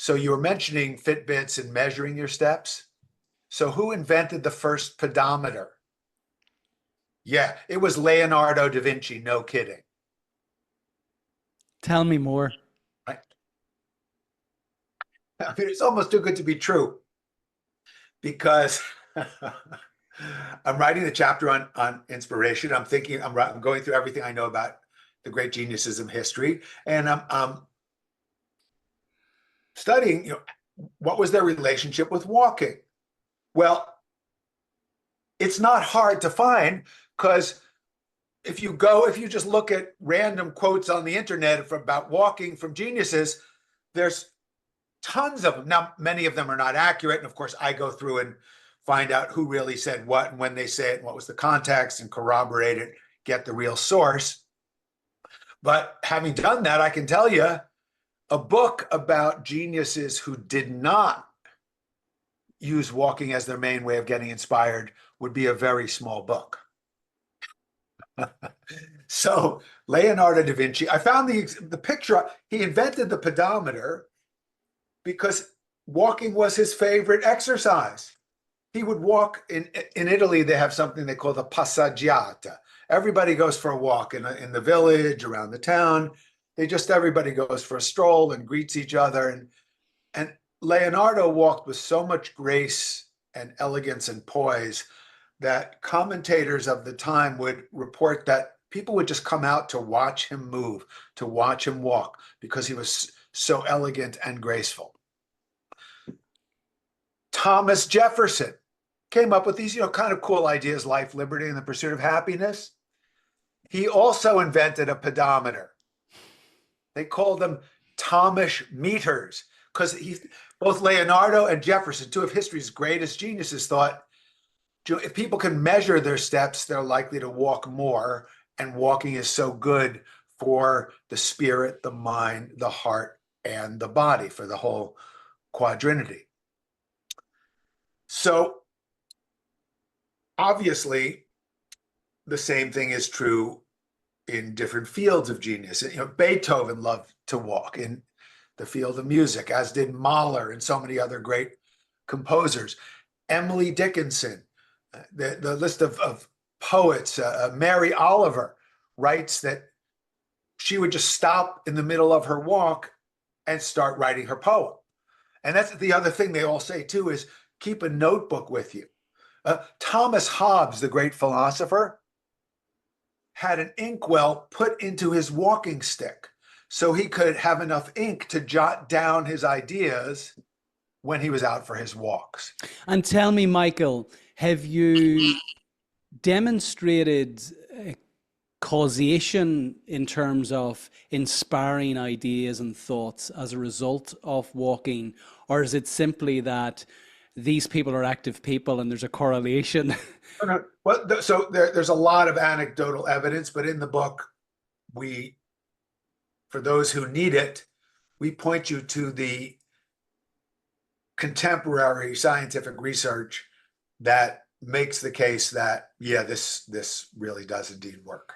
So you were mentioning Fitbits and measuring your steps. So who invented the first pedometer? Yeah, it was Leonardo da Vinci, no kidding. Tell me more. Right? I mean, it's almost too good to be true because I'm writing the chapter on inspiration. I'm going through everything I know about the great geniuses of history, and I'm studying, what was their relationship with walking? Well, it's not hard to find because if you just look at random quotes on the internet about walking from geniuses, there's tons of them. Now, many of them are not accurate. And of course, I go through and find out who really said what and when they say it and what was the context and corroborate it, get the real source. But having done that, I can tell you a book about geniuses who did not use walking as their main way of getting inspired would be a very small book. So Leonardo da Vinci, I found the picture. He invented the pedometer because walking was his favorite exercise. He would walk in Italy. They have something they call the passeggiata. Everybody goes for a walk in the village, around the town. Everybody goes for a stroll and greets each other. And Leonardo walked with so much grace and elegance and poise that commentators of the time would report that people would just come out to watch him move, to watch him walk, because he was so elegant and graceful. Thomas Jefferson came up with these, kind of cool ideas: life, liberty, and the pursuit of happiness. He also invented a pedometer. They called them Thomas meters because both Leonardo and Jefferson, two of history's greatest geniuses, thought if people can measure their steps, they're likely to walk more. And walking is so good for the spirit, the mind, the heart, and the body, for the whole quadrinity. So obviously, the same thing is true in different fields of genius. Beethoven loved to walk in the field of music, as did Mahler and so many other great composers. Emily Dickinson, the list of poets, Mary Oliver writes that she would just stop in the middle of her walk and start writing her poem. And that's the other thing they all say too, is keep a notebook with you. Thomas Hobbes, the great philosopher, had an inkwell put into his walking stick so he could have enough ink to jot down his ideas when he was out for his walks. And tell me, Michael, have you demonstrated causation in terms of inspiring ideas and thoughts as a result of walking? Or is it simply that these people are active people and there's a correlation? Well, so there's a lot of anecdotal evidence, but in the book, for those who need it, we point you to the contemporary scientific research that makes the case that, yeah, this really does indeed work.